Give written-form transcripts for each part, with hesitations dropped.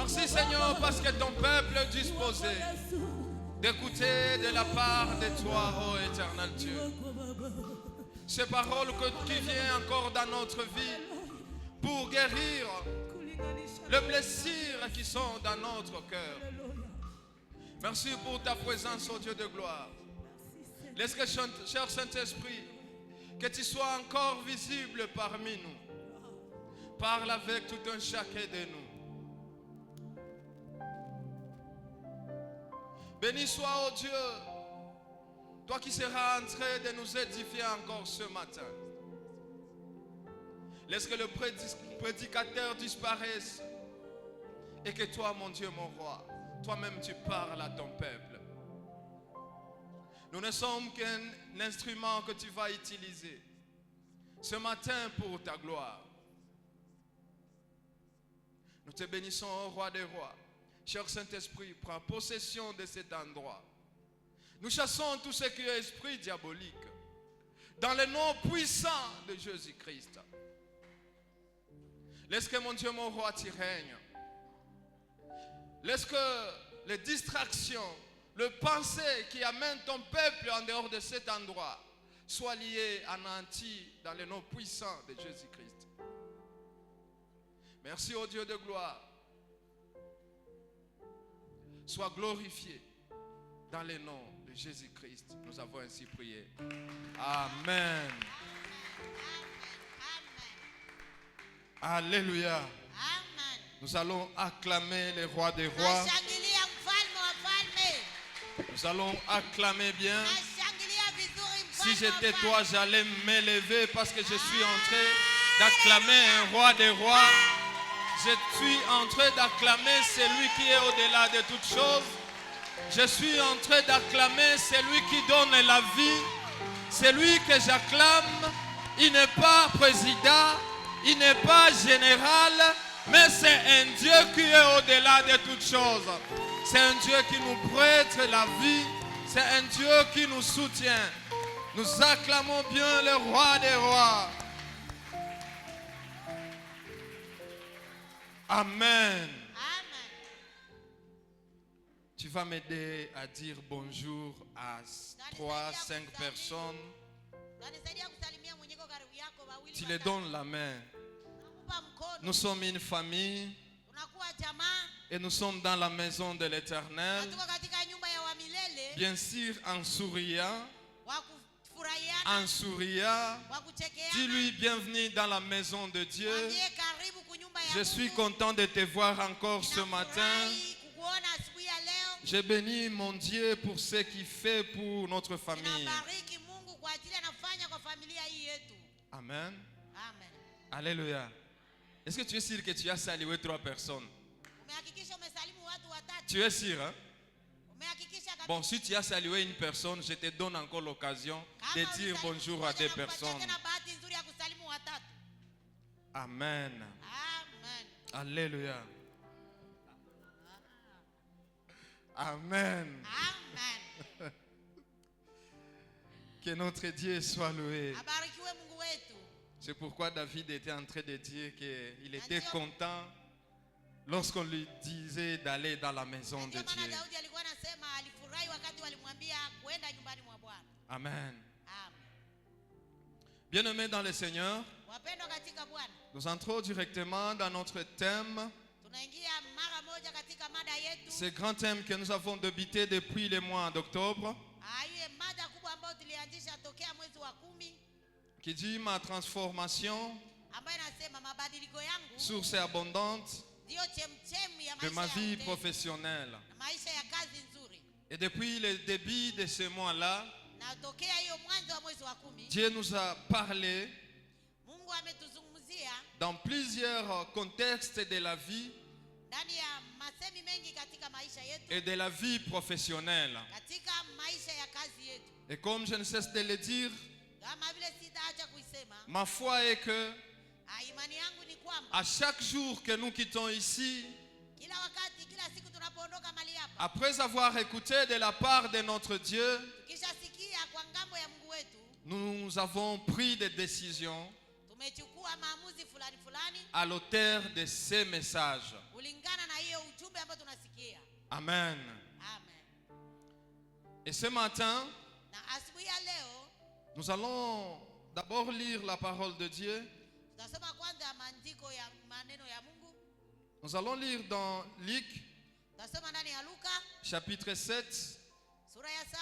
Merci Seigneur parce que ton peuple est disposé d'écouter de la part de toi, ô éternel Dieu. Ces paroles que tu viens encore dans notre vie pour guérir les blessures qui sont dans notre cœur. Merci pour ta présence, ô Dieu de gloire. Laisse que, cher Saint-Esprit, que tu sois encore visible parmi nous. Parle avec tout un chacun de nous. Béni soit, ô Dieu, toi qui seras en train de nous édifier encore ce matin. Laisse que le prédicateur disparaisse et que toi, mon Dieu, mon roi, toi-même tu parles à ton peuple. Nous ne sommes qu'un instrument que tu vas utiliser ce matin pour ta gloire. Nous te bénissons, ô roi des rois. Cher Saint-Esprit, prends possession de cet endroit. Nous chassons tout ce qui est esprit diabolique dans le nom puissant de Jésus-Christ. Laisse que mon Dieu, mon roi, tu règnes. Laisse que les distractions, le pensée qui amène ton peuple en dehors de cet endroit soient liées, anéanties dans le nom puissant de Jésus-Christ. Merci au Dieu de gloire. Sois glorifié dans le nom de Jésus-Christ. Nous avons ainsi prié. Amen. Alléluia. Nous allons acclamer le roi des rois. Nous allons acclamer bien. Si j'étais toi, j'allais m'élever parce que je suis en train d'acclamer un roi des rois. Je suis en train d'acclamer celui qui est au-delà de toutes choses. Je suis en train d'acclamer celui qui donne la vie. Celui que j'acclame, il n'est pas président, il n'est pas général, mais c'est un Dieu qui est au-delà de toutes choses. C'est un Dieu qui nous prête la vie. C'est un Dieu qui nous soutient. Nous acclamons bien le roi des rois. Amen. Tu vas m'aider à dire bonjour à 3-5 personnes. Tu les donnes la main. Nous sommes une famille et nous sommes dans la maison de l'Éternel. Bien sûr, en souriant, dis-lui bienvenue dans la maison de Dieu. Je suis content de te voir encore ce matin. Je bénis mon Dieu pour ce qu'il fait pour notre famille. Amen. Alléluia. Est-ce que tu es sûr que tu as salué 3 personnes? Tu es sûr, hein? Bon, si tu as salué une personne, je te donne encore l'occasion de dire bonjour à 2 personnes. Amen. Alléluia. Amen. Que notre Dieu soit loué. C'est pourquoi David était en train de dire qu'il était content lorsqu'on lui disait d'aller dans la maison de Dieu. Amen. Bien-aimés dans le Seigneur, nous entrons directement dans notre thème. Ce grand thème que nous avons débuté depuis le mois d'octobre, qui dit ma transformation, source abondante de ma vie professionnelle. Et depuis le début de ce mois-là, Dieu nous a parlé dans plusieurs contextes de la vie et de la vie professionnelle. Et comme je ne cesse de le dire, ma foi est que à chaque jour que nous quittons ici, après avoir écouté de la part de notre Dieu, nous avons pris des décisions à l'auteur de ces messages. Amen. Amen. Et ce matin, Na asubuhi ya leo nous allons d'abord lire la parole de Dieu. tutasoma kwanza maandiko ya maneno ya Mungu. Nous allons lire dans Luc, Tutasoma ndani ya Luka chapitre 7, sura ya 7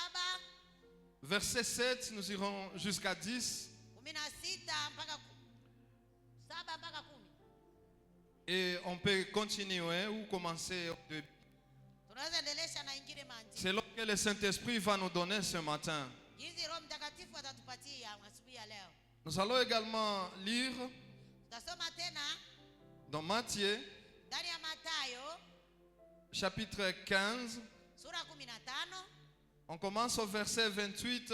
verset 7, nous irons jusqu'à 10. 16 mpaka 7 mpaka 10. Et on peut continuer ou commencer au début. Tunaweza endelesha na ingine maandiko. C'est ce que le Saint-Esprit va nous donner ce matin. Jinsi Roho Mtakatifu atatupatia asubuhi ya leo. Nous allons également lire Tutasoma tena dans Matthieu, ndani ya Mathayo chapitre 15. sura 15. On commence au verset 28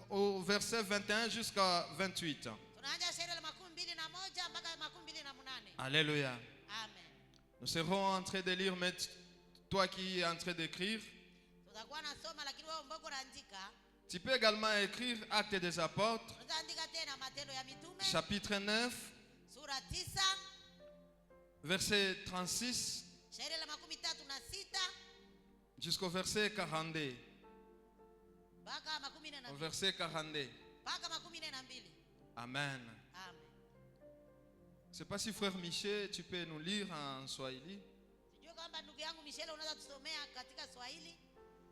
au verset 21 jusqu'à 28. Tunaanza shairi la 21 mpaka 28. Alléluia. Amen. Nous serons en train de lire, mais toi qui es en train d'écrire, Tutakuwa nasoma lakini wewe mbona unaandika? tu peux également écrire Actes des Apôtres, Tunaweza andika tena Matendo ya Mitume chapitre 9, sura 9 verset 36 shairi la 36 jusqu'au verset 42. mpaka Au verset 42. mpaka 12. Amen. Amen. Je ne sais pas si frère Michel, tu peux nous lire en Swahili. Sijui kama ndugu yangu Michelle unaweza tusomea katika Swahili.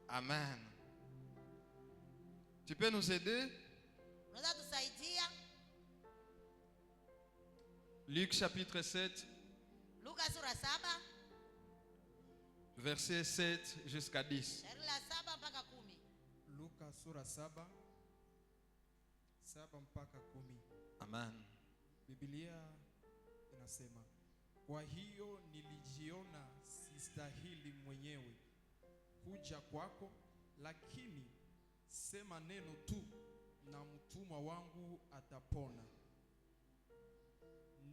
Amen. Tu peux nous aider? Unaweza tusaidia? Luc chapitre 7, Luka sura 7 verset 7 jusqu'à 10. shairi la 7 mpaka 10. Luka sura 7 mpaka 10. Amen. Biblia inasema, kwa hiyo nilijiona sistahili mwenyewe kuja kwako, lakini sema neno tu na mtumwa wangu atapona.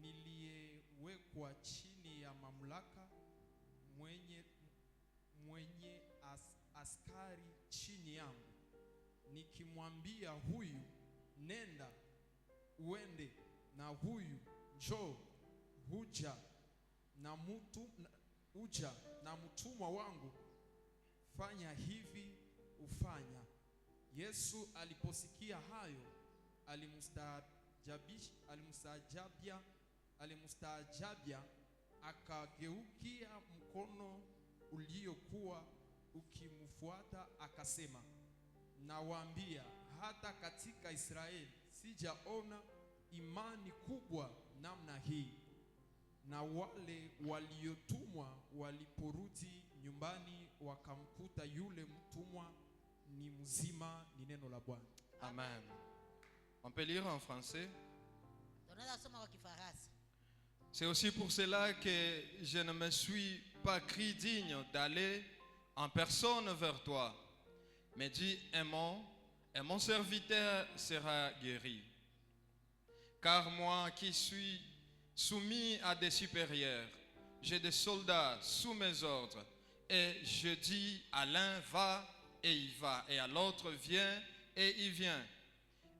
Niliyewekwa chini ya mamlaka, mwenye askari chini yangu, nikimwambia huyu nenda uende, na huyu njoo huja, na mtumwa wangu fanya hivi ufanya. Yesu aliposikia hayo alimustaajabia, akageukia mkono uliokuwa ukimfuata akasema, nawaambia hata katika Israeli sijaona imani kubwa namna hii. Na wale waliotumwa waliporudi nyumbani wakamkuta yule mtumwa ni mzima. Ni neno la Bwana. Amen. On peut lire en français. Tunaweza soma kwa Kifaransa. C'est aussi pour cela que je ne me suis pas cru digne d'aller en personne vers toi. Mais dis un mot, et mon serviteur sera guéri. Car moi qui suis soumis à des supérieurs, j'ai des soldats sous mes ordres, et je dis à l'un va et il va, et à l'autre viens et il vient,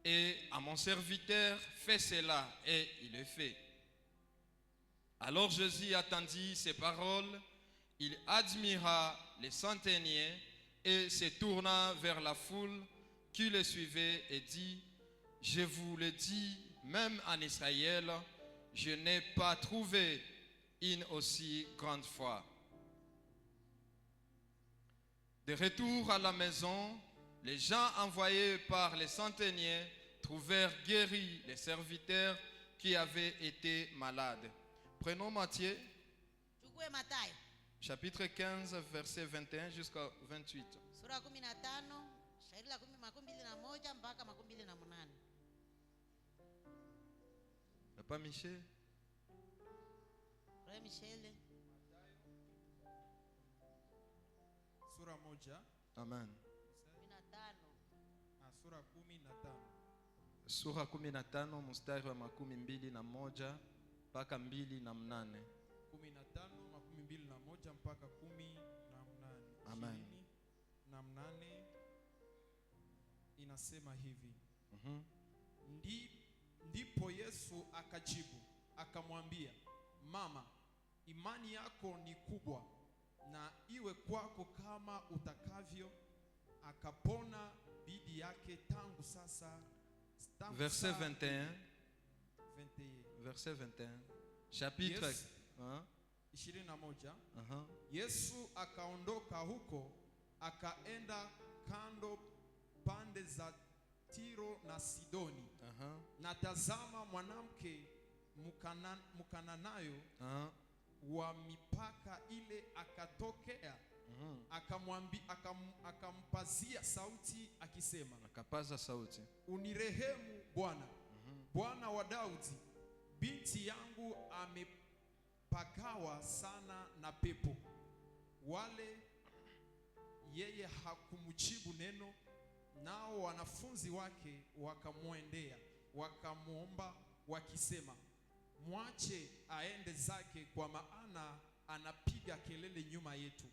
et à mon serviteur fais cela et il le fait. Alors Jésus attendit ces paroles, il admira les centeniers et se tourna vers la foule qui le suivait et dit, je vous le dis, même en Israël, je n'ai pas trouvé une aussi grande foi. De retour à la maison, les gens envoyés par les centeniers trouvèrent guéris les serviteurs qui avaient été malades. Prenons Matthieu, chapitre 15, verset 21 jusqu'à 28. Sura 15, shairi la 21 mpaka 28. Papa Michel. Frère Michel. Sura 1. Amen. 15. Sura 15. Sura 15 mstari wa 21 mpaka 28. 15, 21 mpaka 18. Amen. 28 inasema hivi. Ndipo Yesu akajibu akamwambia, mama, imani yako ni kubwa, na iwe kwako kama utakavyo. Akapona bidii yake tangu sasa. Verset 21. 21. Verset 21. Chapitre Yes. 21. Yesu akaondoka huko, akaenda kando pande za Tiro na Sidoni. Na tazama, mwanamke Mkananayo wa mipaka ile akatokea, akampazia sauti akisema, akapaza sauti, unirehemu Bwana, Bwana wa Daudi, binti yangu amepagawa sana na pepo. Wale yeye hakumjibu neno, nao wanafunzi wake wakamwendea wakamwomba wakisema, mwache aende zake, kwa maana anapiga kelele nyuma yetu.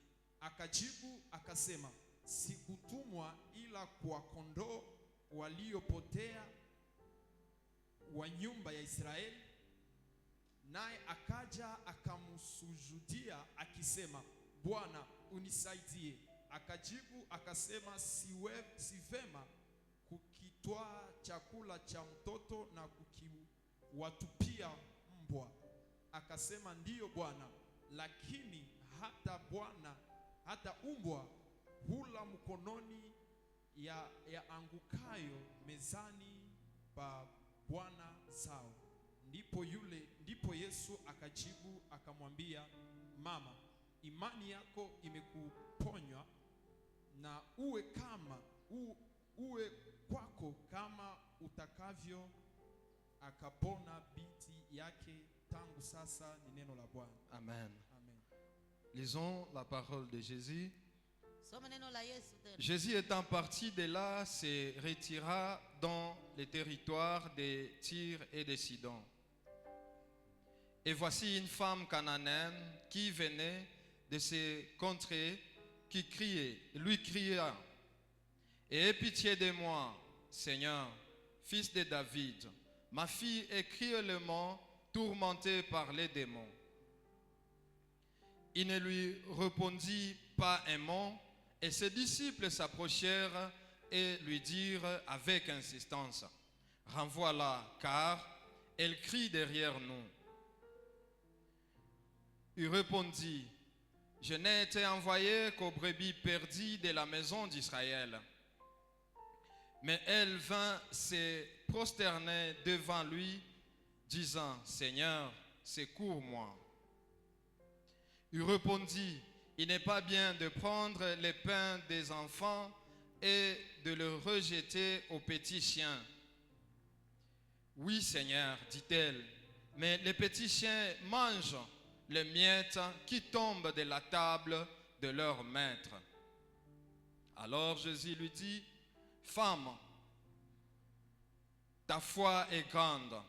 Akajibu akasema, sikutumwa ila kwa kondoo waliopotea wa nyumba ya Israeli. Naye akaja akamsujudia akisema, Bwana unisaidie. Akajibu akasema, si vema kukitwaa chakula cha mtoto na kukiwatupia mbwa. Akasema, ndiyo Bwana, lakini hata umbwa hula mkononi ya angukayo mezani pa bwana zao. Ndipo Yesu akajibu akamwambia, mama, imani yako imekuponywa, na uwe kwako kama utakavyo. Akapona binti yake tangu sasa. Ni neno la Bwana. Amen. Amen. Lisons la parole de Jésus. Soma neno la Yesu tena. Jésus étant parti de là, se retira dans les territoires de Tyr et de Sidon. Et voici une femme cananéenne qui venait de ces contrées, qui lui cria, aie pitié de moi, Seigneur, fils de David. Ma fille est cruellement tourmentée par les démons. Il ne lui répondit pas un mot, et ses disciples s'approchèrent et lui dirent avec insistance, renvoie-la, car elle crie derrière nous. Il répondit, je n'ai été envoyé qu'aux brebis perdues de la maison d'Israël. Mais elle vint se prosterner devant lui, disant, Seigneur, secours-moi. Il répondit, il n'est pas bien de prendre les pains des enfants et de le rejeter aux petits chiens. Oui, Seigneur, dit-elle, mais les petits chiens mangent les miettes qui tombent de la table de leur maître. Alors Jésus lui dit, femme, ta foi est grande,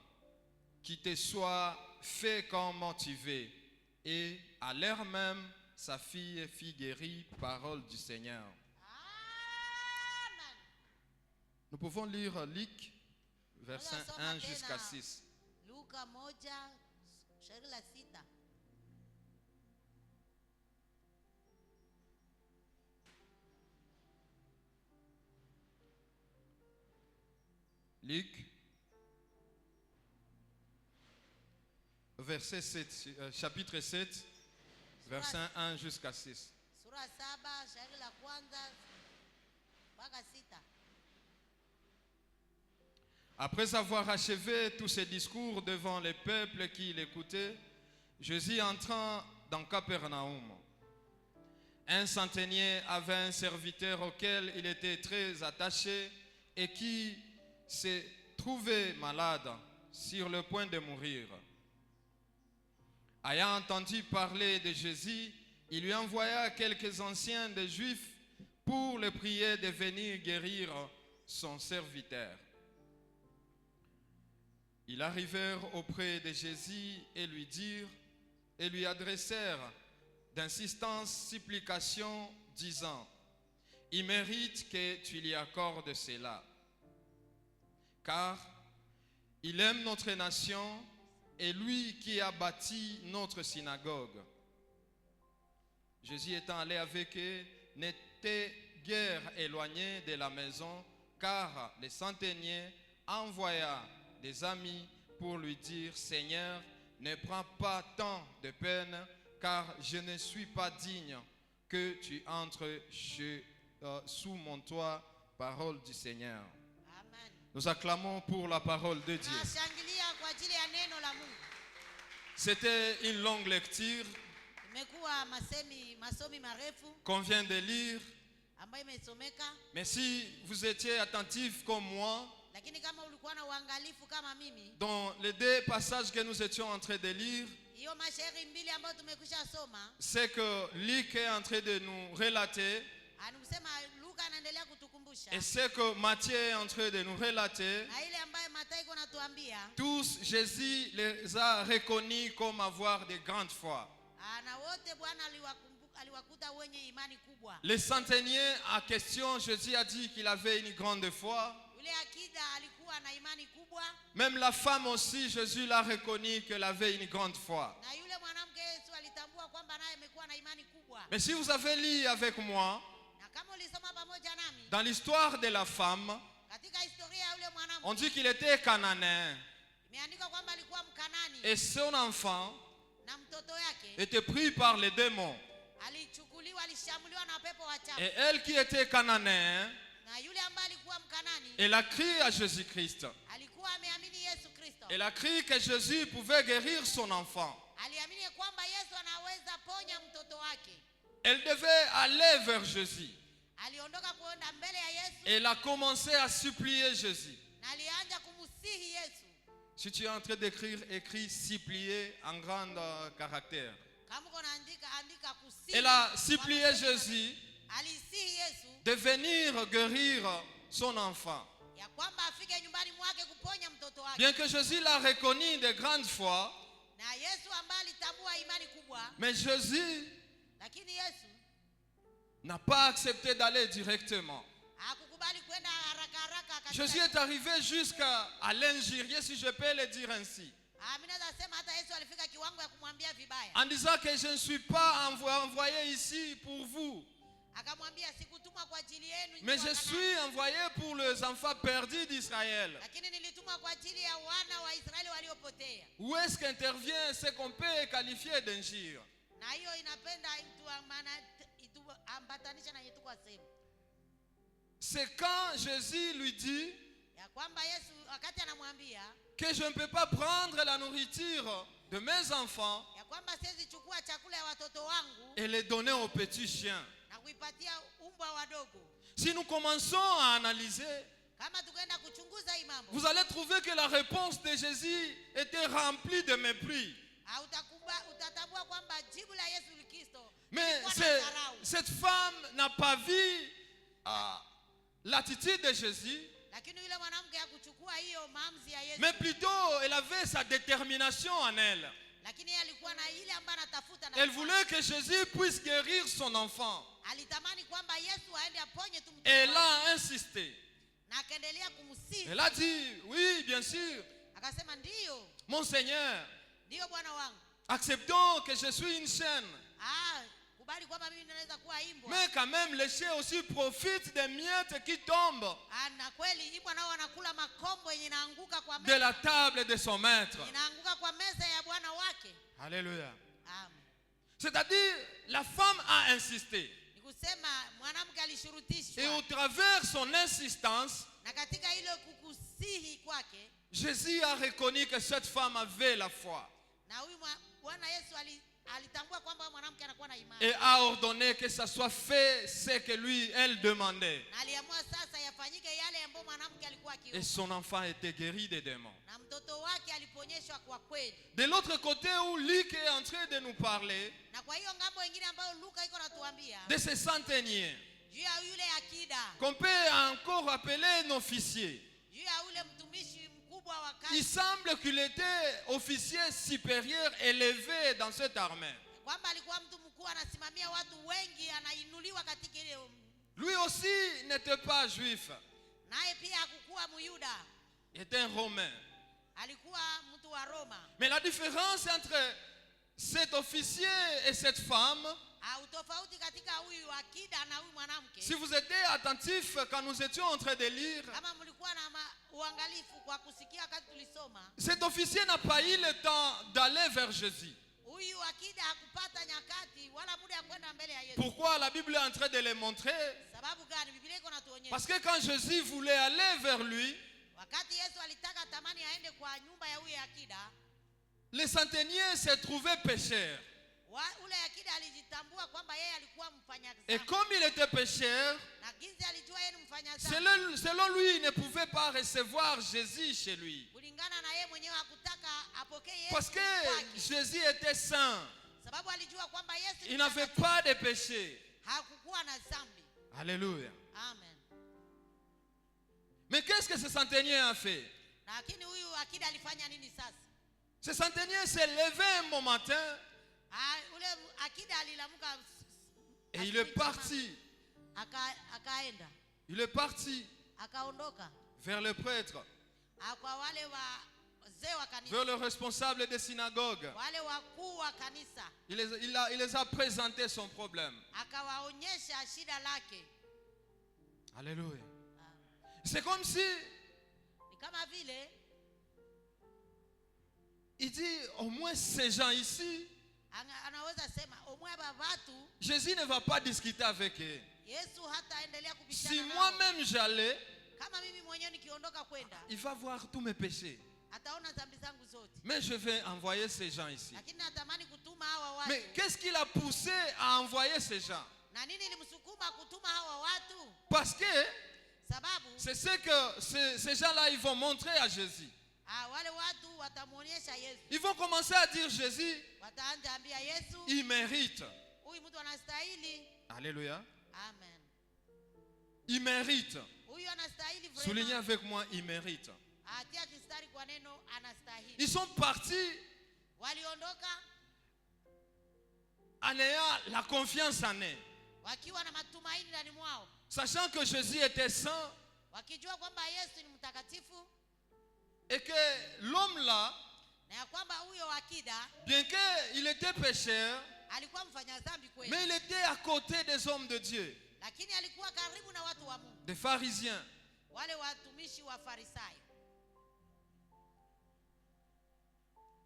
qu'il te soit fait comme tu veux. Et à l'heure même, sa fille fut guérie, parole du Seigneur. Amen. Nous pouvons lire Luc, verset 1 jusqu'à 6. Luka 1:26. Luc, verset 7, chapitre 7, verset 1 jusqu'à 6. Sura 7 shairi la kwanza mpaka 6. Après avoir achevé tous ses discours devant les peuples qui l'écoutaient, Jésus entrant dans Capernaum. Un centenier avait un serviteur auquel il était très attaché et qui se trouvait malade, sur le point de mourir. Ayant entendu parler de Jésus, il lui envoya quelques anciens des Juifs pour le prier de venir guérir son serviteur. Ils arrivèrent auprès de Jésus et lui adressèrent d'insistantes supplications, disant, il mérite que tu lui accordes cela, car il aime notre nation et lui qui a bâti notre synagogue. Jésus étant allé avec eux, n'était guère éloigné de la maison, car le centenier envoya des amis pour lui dire, Seigneur, ne prends pas tant de peine, car je ne suis pas digne que tu entres sous mon toit. Parole du Seigneur. Amen. Nous acclamons pour la parole de Dieu. Tunashangilia kwa ajili ya neno la Mungu. C'était une longue lecture Imekuwa masomi marefu qu'on vient de lire. ambayo imesomeka, Mais si vous étiez attentif comme moi, lakini kama ulikuwa na uangalifu kama mimi, dans les deux passages que nous étions en train de lire, hiyo mashairi mbili ambayo tumekwisha soma, c'est que Luc est en train de nous relater, anakusema Luka anaendelea kutukumbusha, et c'est que Matthieu est en train de nous relater. na ile ambayo Mathayo iko natuambia, Tous, Jésus les a reconnus comme avoir de grandes foi. na wote Bwana aliwakuta wenye imani kubwa. Le centenier en question, Jésus a dit qu'il avait une grande foi. Yule akida alikuwa na imani kubwa, Même la femme aussi, Jésus l'a reconnu qu'elle avait une grande foi. na yule mwanamke Yesu alitambua kwamba naye amekuwa na imani kubwa. Mais si vous avez lu avec moi, Na kama ulisoma pamoja nami dans l'histoire de la femme, katika historia ya yule mwanamke, on dit qu'il était cananéen. imeandikwa kwamba alikuwa Mkanani, Et son enfant na mtoto yake était pris par les démons. alishambuliwa na pepo wachafu. Et elle qui était cananéen, Na yule ambaye alikuwa Mkanani elle a crié à Jésus-Christ. alikuwa ameamini Yesu Kristo. Elle a crié que Jésus pouvait guérir son enfant. Aliamini kwamba Yesu anaweza ponya mtoto wake. Elle devait aller vers Jésus. Aliondoka kwenda mbele ya Yesu. Elle a commencé à supplier Jésus. Na alianza kumsihi Yesu. Si tu es en train d'écrire, écris supplier en grand caractère. Kama unaandika andika kusihi. Elle a supplié Jésus Alisihi Yesu de venir guérir son enfant. ya kwamba afike nyumbani mwake kuponya mtoto wake. Bien que Jésus l'a reconnu de grande foi, Na Yesu ambaye alitambua imani kubwa, mais Jésus lakini Yesu n'a pas accepté d'aller directement. hakukubali kwenda haraka katika. Jésus est arrivé jusqu'à l'injurier, si je peux le dire ainsi, Mimi naweza sema hata Yesu alifika kiwango ya kumwambia vibaya. en disant que je ne suis pas envoyé ici pour vous, Akamwambia sikutumwa kwa ajili yenu, mais je suis envoyé pour les enfants perdus d'Israël. lakini nilitumwa kwa ajili ya wana wa Israeli waliopotea. Où est-ce qu'intervient ce qu'on peut qualifier d'injure? Na hiyo inapenda ituambatanisha na yetu kwa sehemu. C'est quand Jésus lui dit Ya kwamba Yesu wakati anamwambia que je ne peux pas prendre la nourriture de mes enfants ya kwamba siwezi chukua chakula ya watoto wangu et les donner aux petits chiens. na kuipatia umbwa wadogo. Si nous commençons à analyser, Kama tukaenda kuchunguza hii mambo, vous allez trouver que la réponse de Jésus était remplie de mépris. utatambua kwamba jibu la Yesu Kristo Mais lilikuwa na dharau. cette femme n'a pas vu l'attitude de Jésus, Lakini yule mwanamke hakuchukua hiyo maamuzi ya Yesu. mais plutôt elle avait sa détermination en elle. Lakini yeye alikuwa na ile ambayo anatafuta na Elle voulait que Jésus puisse guérir son enfant. alitamani kwamba Yesu aende aponye tu mtoto Et elle wake. a insisté. Na akaendelea kumsihi. Elle a dit, oui, bien sûr, Akasema ndio, mon Seigneur, ndio Bwana wangu. acceptons que je suis une chienne. Kubali kwamba mimi naweza kuwa imbwa. Mais quand même, les chiens aussi profitent des miettes qui tombent Na kweli imbwa nao wanakula makombo yenye inaanguka kwa de meza. la table de son maître. Inaanguka kwa meza ya bwana wake. Alléluia. Amen. C'est-à-dire, la femme a insisté. Nikusema mwanamke Et alishurutishwa. au travers son insistance, Na katika ile kukusihi kwake, Jésus a reconnu que cette femme avait la foi. na huyu Bwana Yesu alitambua kwamba mwanamke anakuwa na imani. Et a ordonné que ça soit fait ce que lui, elle demandait. Na aliamua sasa yafanyike yale ambayo mwanamke alikuwa Et akiomba. son enfant était guéri des démons. Na mtoto wake aliponyeshwa kwa kweli. De l'autre côté où Luc est en train de nous parler, Na kwa hiyo ngambo nyingine ambayo Luka iko natuambia de ce centenier, juu ya yule akida, qu'on peut encore appeler un officier. juu ya yule mtumishi mkubwa wa Il kazi, semble qu'il était officier supérieur élevé dans cette armée. kwamba alikuwa mtu mkuu anasimamia watu wengi, anainuliwa katika ile. Lui aussi n'était pas juif. Naye pia hakukuwa Myuda, Il était un Romain. alikuwa mtu wa Roma. Mais la différence entre cet officier et cette femme, Utofauti katika huyu akida na huyu mwanamke. si vous étiez attentifs quand nous étions en train de lire, Kama mlikuwa na uangalifu kwa kusikia wakati tulisoma, cet officier n'a pas eu le temps d'aller vers Jésus. Huyu akida hakupata nyakati wala muda ya kwenda mbele ya Yesu. Pourquoi la Bible est en train de le montrer? Sababu gani? Biblia iko natuonyesha. Parce que quand Jésus voulait aller vers lui, Wakati Yesu alitaka tamani aende kwa nyumba ya huyu akida, le centenier se trouvait pécheur. Ule akida alijitambua kwamba yeye alikuwa mfanya dhambi. Et comme il était pécheur, Na jinsi alijua yeye ni mfanya dhambi, selon lui, il ne pouvait pas recevoir Jésus chez lui. kulingana na yeye mwenyewe hakutaka apokee Yesu. Parce que Jésus était saint. Sababu alijua kwamba Yesu Il n'avait pas de péché. hakukuwa na dhambi. Alléluia. Amen. Mais qu'est-ce que ce centenier a fait? Lakini huyu akida alifanya nini sasa? Ce centenier s'est levé un bon matin Ule akida alilamuka et il est parti. Akaenda. Il est parti Akaondoka vers le prêtre, kwa wale wazee wa kanisa, vers le responsable des synagogues. wale wakuu wa kanisa. Il les a présenté son problème. Akawaonyesha shida lake. Alléluia. C'est comme si Ni kama vile il dit, au moins ces gens ici, anaweza sema omwe babatu Jésus ne va pas discuter avec eux. Yesu hataendelea kubishana Si nao. moi-même j'allais, Kama mimi mwenyewe nikiondoka kwenda, il va voir tous mes péchés. ataona dhambi zangu zote. Mais je vais envoyer ces gens ici. Lakini natamani kutuma hawa watu. Mais qu'est-ce qui l'a poussé à envoyer ces gens? Na nini ilimsukuma kutuma hawa watu? Parce que Sababu c'est ce que ces gens-là, ils vont montrer à Jésus. wale watu watamuonyesha Yesu. Ils vont commencer à dire, Jésus, Wataanza ambia Yesu, il mérite. huyu mtu anastahili. Alléluia. Amen. Il mérite. Huyu anastahili vraiment. Soulignez avec moi, il mérite. Atia kistari kwa neno anastahili. Ils sont partis Waliondoka en ayant la confiance en eux. wakiwa na matumaini ndani mwao, Sachant que Jésus était saint wakijua kwamba Yesu ni mtakatifu et que l'homme là, na ya kwamba huyo akida bien qu'il était pécheur, alikuwa mfanya dhambi kweli, mais il était à côté des hommes de Dieu, lakini alikuwa karibu na watu wa Mungu, des pharisiens. wale watumishi wa Farisayo.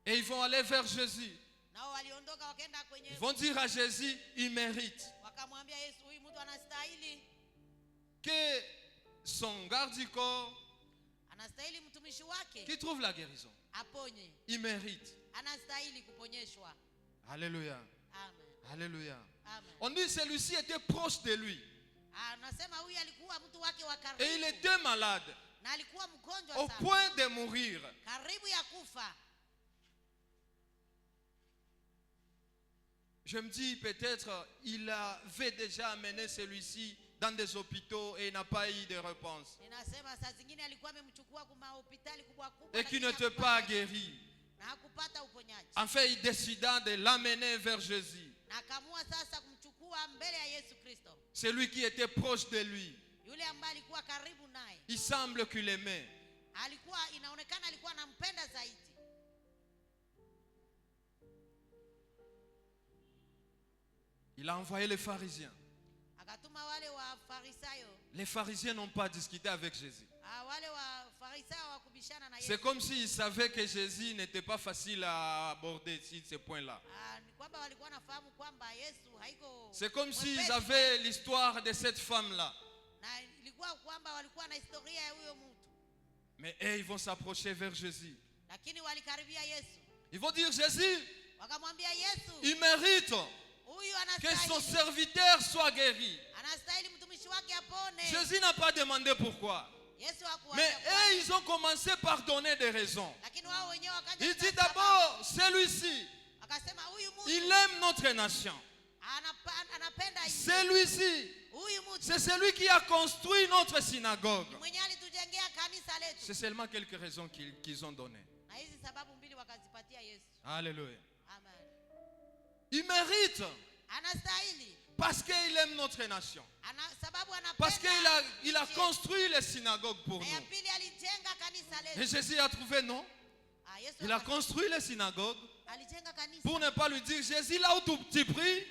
Et ils vont aller vers Jésus. Nao waliondoka wakaenda kwenye, Ils vont dire à Jésus, il mérite. wakamwambia Yesu, huyu mtu anastahili. Que son garde du corps, Anastahili mtumishi wake qui trouve la guérison, aponye. il mérite. Anastahili kuponyeshwa. Alléluia. Amen. Alléluia. Amen. On dit celui-ci était proche de lui. Anasema huyu alikuwa mtu wake wa Et il karibu était malade, na alikuwa mgonjwa au sana, point de mourir. karibu ya kufa. Je me dis peut-être il avait déjà amené celui-ci dans des hôpitaux et il n'a pas eu de réponse. Ninasema saa zingine alikuwa amemchukua kwa hospitali kubwa kubwa, Et qu'il lakini n'était pas guéri. na hakupata uponyaji. Enfin, il décida de l'amener vers Jésus. Na akaamua sasa kumchukua mbele ya Yesu Kristo, Celui qui était proche de lui. yule ambaye alikuwa karibu naye. Il semble qu'il l'aimait. Inaonekana alikuwa anampenda zaidi. Il a envoyé les pharisiens. Akatuma wale wa Farisayo. Les pharisiens n'ont pas discuté avec Jésus. Wale wa Farisayo wakubishana na Yesu. C'est comme s'ils savaient que Jésus n'était pas facile à aborder sur ce point-là. Ni kwamba walikuwa nafahamu kwamba Yesu haiko. C'est comme s'ils avaient l'histoire de cette femme-là. Na ilikuwa kwamba walikuwa na historia ya huyo mtu. Mais eux, ils vont s'approcher vers Jésus. Lakini walikaribia Yesu. Ils vont dire, Jésus, Wakamwambia Yesu, il mérite huyu que son anastahili. serviteur soit guéri. Anastahili mtumishi wake apone. Jésus n'a pas demandé pourquoi. Yesu Mais hakuambia. eux, ils ont commencé par donner des raisons. Lakini wao wenyewe wakaja. Il dit d'abord, celui-ci, Akasema huyu mtu il aime notre nation. anapenda nchi. Celui-ci, Huyu mtu c'est celui qui a construit notre synagogue. mwenye alitujengea kanisa letu. C'est seulement quelques raisons qu'ils ont données. Na hizi sababu mbili wakazipatia Yesu. Alléluia. Amen. Il mérite Anastahili. parce qu'il aime notre nation. Sababu anapenda. Parce qu'il a construit les synagogues pour Na ya nous. pili alijenga kanisa Et letu. Jésus a trouvé non. Il a construit les synagogues alijenga kanisa pour ne pas lui dire Jésus, là où tu pries,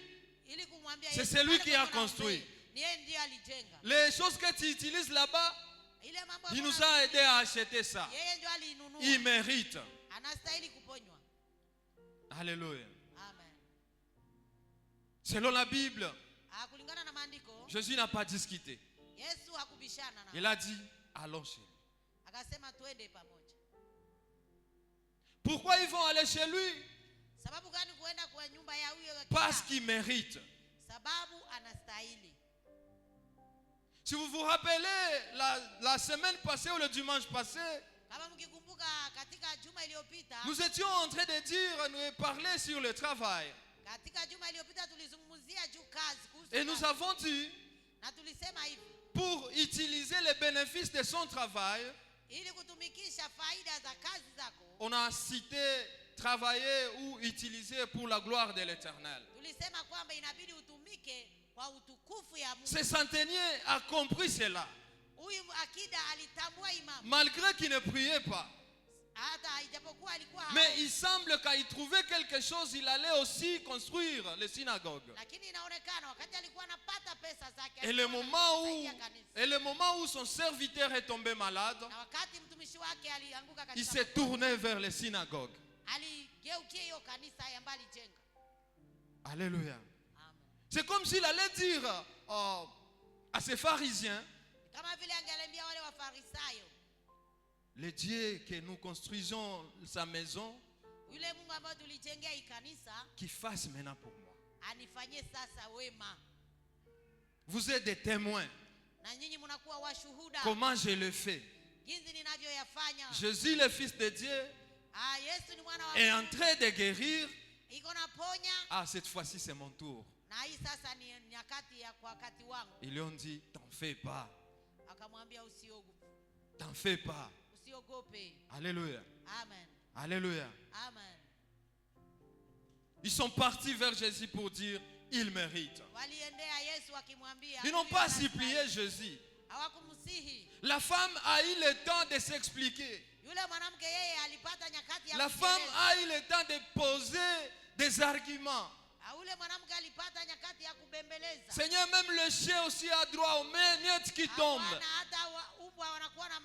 ili kumwambia c'est Yesu, celui pale qui a kwenye construit. unaombea, ni yeye ndiye alijenga. Les choses que tu utilises là-bas, Ile mambo il nous ambayo a aidé à acheter ça. yeye ndio alinunua. Il mérite. Anastahili kuponywa. Alléluia. Amen. Selon la Bible, Kulingana na maandiko, Jésus n'a pas discuté. Yesu hakubishana na. Il a dit, allons chez lui. Akasema twende pamoja. Pourquoi ils vont aller chez lui? Sababu gani kuenda kwa nyumba ya huyo? Parce qu'il mérite. Sababu anastahili. Si vous vous rappelez, la semaine passée ou le dimanche passé, Kama mkikumbuka katika juma iliyopita, nous étions en train de dire, nous parler sur le travail. katika juma iliyopita tulizungumzia juu kazi kuhusu Et nous kazi. avons dit, Na tulisema hivi, pour utiliser les bénéfices de son travail, ili kutumikisha faida za kazi zako, on a cité travailler ou utiliser pour la gloire de l'Éternel. tulisema kwamba inabidi utumike kwa utukufu ya Mungu. Ce centenier a compris cela, Huyu akida alitambua imam. malgré qu'il ne priait pas. Hata ijapokuwa alikuwa Mais il semble qu'il trouvait quelque chose, il allait aussi construire les synagogues. lakini inaonekana wakati alikuwa anapata pesa zake, Et le alikuwa moment anasaidia kanisa. et le moment où son serviteur est tombé malade, Na wakati mtumishi wake alianguka il katika s'est tourné vers les synagogues. aligeukia hiyo kanisa ambayo alijenga. Alléluia. Amen. C'est comme s'il allait dire à ces pharisiens, Kama vile angaliambia wale wafarisayo, le Dieu que nous construisons sa maison, yule Mungu ambaye tulijengea hii kanisa qu'il fasse maintenant pour moi. anifanyie sasa wema. Vous êtes des témoins. Na nyinyi mnakuwa washuhuda Comment je le fais? jinsi ninavyoyafanya. Jésus, le Fils de Dieu, Yesu ni mwana wa est en Mungu, train de guérir. iko na ponya, Ah, cette fois-ci, c'est mon tour. na hii sasa ni nyakati ya kwa wakati wangu. Ils lui ont dit, t'en fais pas. Akamwambia usiogope. T'en fais pas. Usiogope. Alléluia. Amen. Alléluia. Amen. Ils sont partis vers Jésus pour dire, il mérite. Waliendea Yesu wakimwambia. Ils n'ont huyu pas anastahili. supplié Jésus. Hawakumsihi. La femme a eu le temps de s'expliquer. Yule mwanamke yeye alipata nyakati ya La femme kujieleza. a eu le temps de poser des arguments. Yule mwanamke alipata nyakati ya kubembeleza. Seigneur, même le chien aussi a droit au mains qui tombe. Hapana, hata umbwa wanakuwa na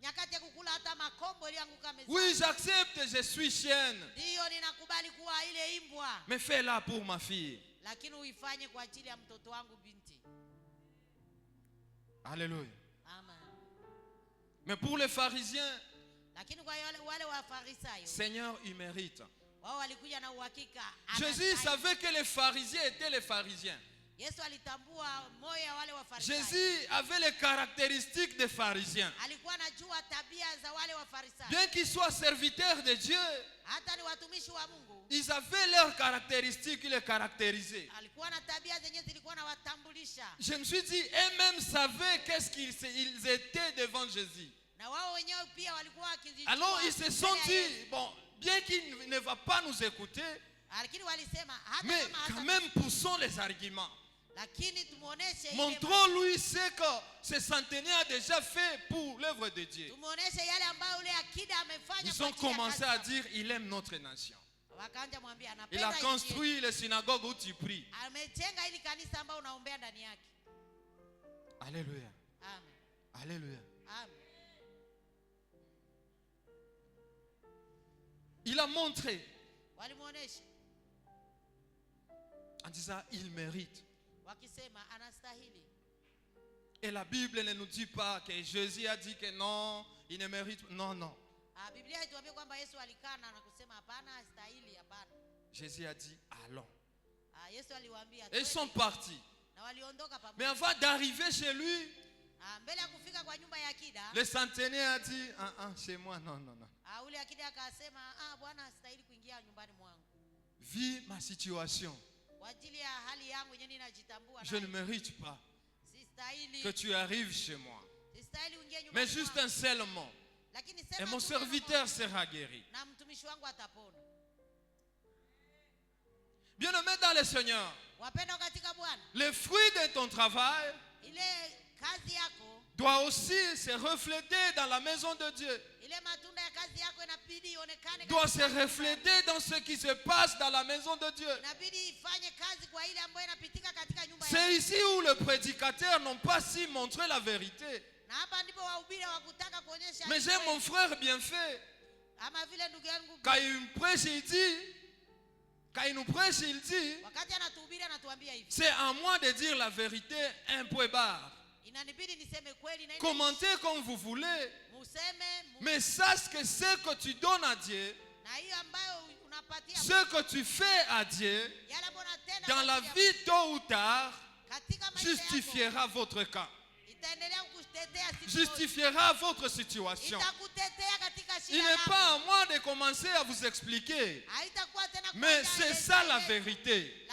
nyakati ya kukula hata makombo ilianguka mezani. Oui, j'accepte, je suis chienne. Ndio ninakubali kuwa ile imbwa. Mais fais-la pour ma fille. Lakini uifanye kwa ajili ya mtoto wangu binti. Alléluia. Amen. Mais pour les pharisiens, Lakini kwa wale wafarisayo, Seigneur, il mérite. wao walikuja na uhakika. Jésus savait que les pharisiens étaient les pharisiens. Yesu alitambua moyo wa wale wafarisayo. Jésus avait les caractéristiques des pharisiens. Alikuwa anajua tabia za wale wafarisayo. Bien qu'ils soient serviteurs de Dieu, Hata ni watumishi wa Mungu. ils avaient leurs caractéristiques, ils les caractérisaient. Alikuwa na tabia zenye zilikuwa na watambulisha. Je me suis dit, eux-mêmes savaient qu'est-ce qu'ils étaient devant Jésus. Na wao wenyewe pia walikuwa wakijijua. Alors ils se sont mbele ya dit, Yesu. bon, bien qu'il ne va pas nous écouter, Lakini walisema hata mais kama quand hata même poussons les arguments. lakini tumuoneshe ile Montrons-lui ce que ce centenaire a déjà fait pour l'œuvre de Dieu. tumuoneshe yale ambayo ule akida amefanya. Ils kwa ont ajili ya commencé kazi à zake. dire, il aime notre nation. Wakaanza mwambia Il anapenda a nchi construit les synagogues où tu pries. yetu. Amejenga ili kanisa ambao unaombea ndani yake. Alléluia. Amen. Alléluia. Amen. Il a montré Walimuonesha en disant, il mérite. wakisema anastahili. Et la Bible ne nous dit pas que Jésus a dit que non, il ne mérite pas. Non, non. Biblia haituambia kwamba Yesu alikana na kusema hapana, astahili, hapana. Jésus a dit, allons. Yesu aliwaambia Et ils sont twende, partis. na waliondoka Mais pamoja. avant d'arriver chez lui, Mbele ya kufika kwa nyumba ya akida, le centenaire a dit, chez moi, non, non, non. ule akida akasema, Bwana astahili kuingia nyumbani mwangu. Vis ma situation. Kwa ajili ya hali yangu yenyewe ninajitambua Je ne nayo. mérite pas Sistahili. que tu arrives chez moi. Sistahili uingie nyumbani Mais juste mwangu. un seul mot. Lakini Et sema mon tu neno serviteur moja, sera guéri. na mtumishi wangu atapona. Bien-aimé dans le Seigneur, Wapendwa katika Bwana, le fruit de ton travail ile kazi yako, doit aussi se refléter dans la maison de Dieu. ile matunda ya kazi yako inabidi doit se refléter dans ce qui se passe dans la maison de Dieu. C'est ici où le prédicateur n'a pas si montré la vérité. Mais j'ai mon frère bien fait. Quand il prêche, il dit, c'est à moi de dire la vérité un peu barre. Commentez comme vous voulez. Mais sache que ce que tu donnes à Dieu, ce que tu fais à Dieu, dans la vie tôt ou tard, justifiera votre cas. Justifiera votre situation. Il n'est pas à moi de commencer à vous expliquer. Mais c'est ça la vérité.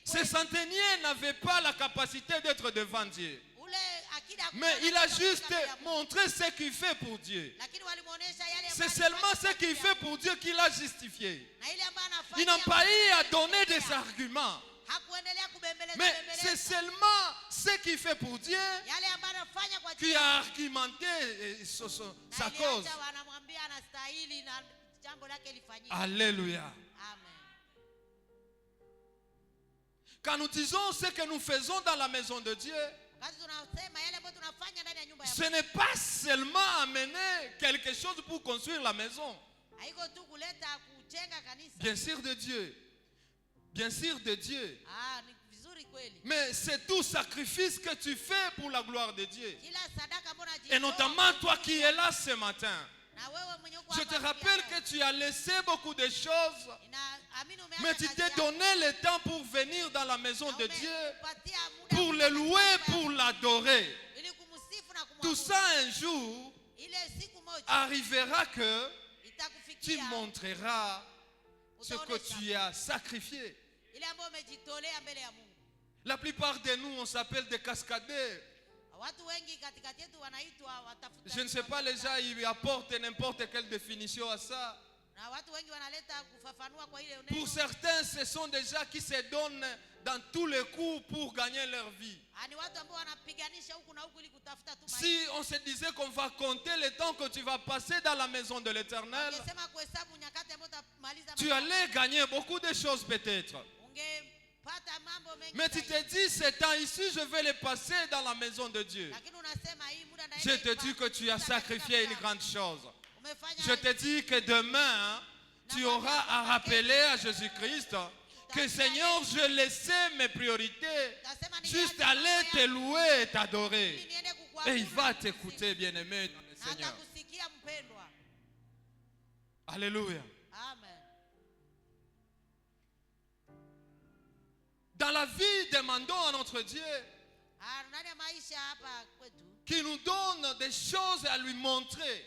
Ces centeniers n'avaient pas la capacité d'être devant Dieu. Mais il a juste montré ce qu'il fait pour Dieu. C'est seulement ce qu'il fait pour Dieu qu'il a justifié. Il n'a pas eu à donner des arguments. Mais c'est seulement ce qu'il fait pour Dieu qui a argumenté sa cause. Alléluia. Quand nous disons ce que nous faisons dans la maison de Dieu, ce n'est pas seulement amener quelque chose pour construire la maison. Bien sûr de Dieu. Bien sûr de Dieu. Mais c'est tout sacrifice que tu fais pour la gloire de Dieu. Et notamment toi qui es là ce matin. Je te rappelle que tu as laissé beaucoup de choses, mais tu t'es donné le temps pour venir dans la maison de Dieu, pour le louer, pour l'adorer. Tout ça un jour arrivera que tu montreras ce que tu as sacrifié. La plupart de nous, on s'appelle des cascadeurs. Je ne sais pas, les gens ils apportent n'importe quelle définition à ça. Pour certains, ce sont des gens qui se donnent dans tous les coups pour gagner leur vie. Si on se disait qu'on va compter le temps que tu vas passer dans la maison de l'Éternel, tu allais gagner beaucoup de choses peut-être. Mais tu te dis, ce temps ici, je vais le passer dans la maison de Dieu. Je te dis que tu as sacrifié une grande chose. Je te dis que demain, tu auras à rappeler à Jésus-Christ que Seigneur, je laissais mes priorités, juste aller te louer et t'adorer. Et il va t'écouter, bien-aimé dans le Seigneur. Alléluia. Dans la vie, demandons à notre Dieu qu'il nous donne des choses à lui montrer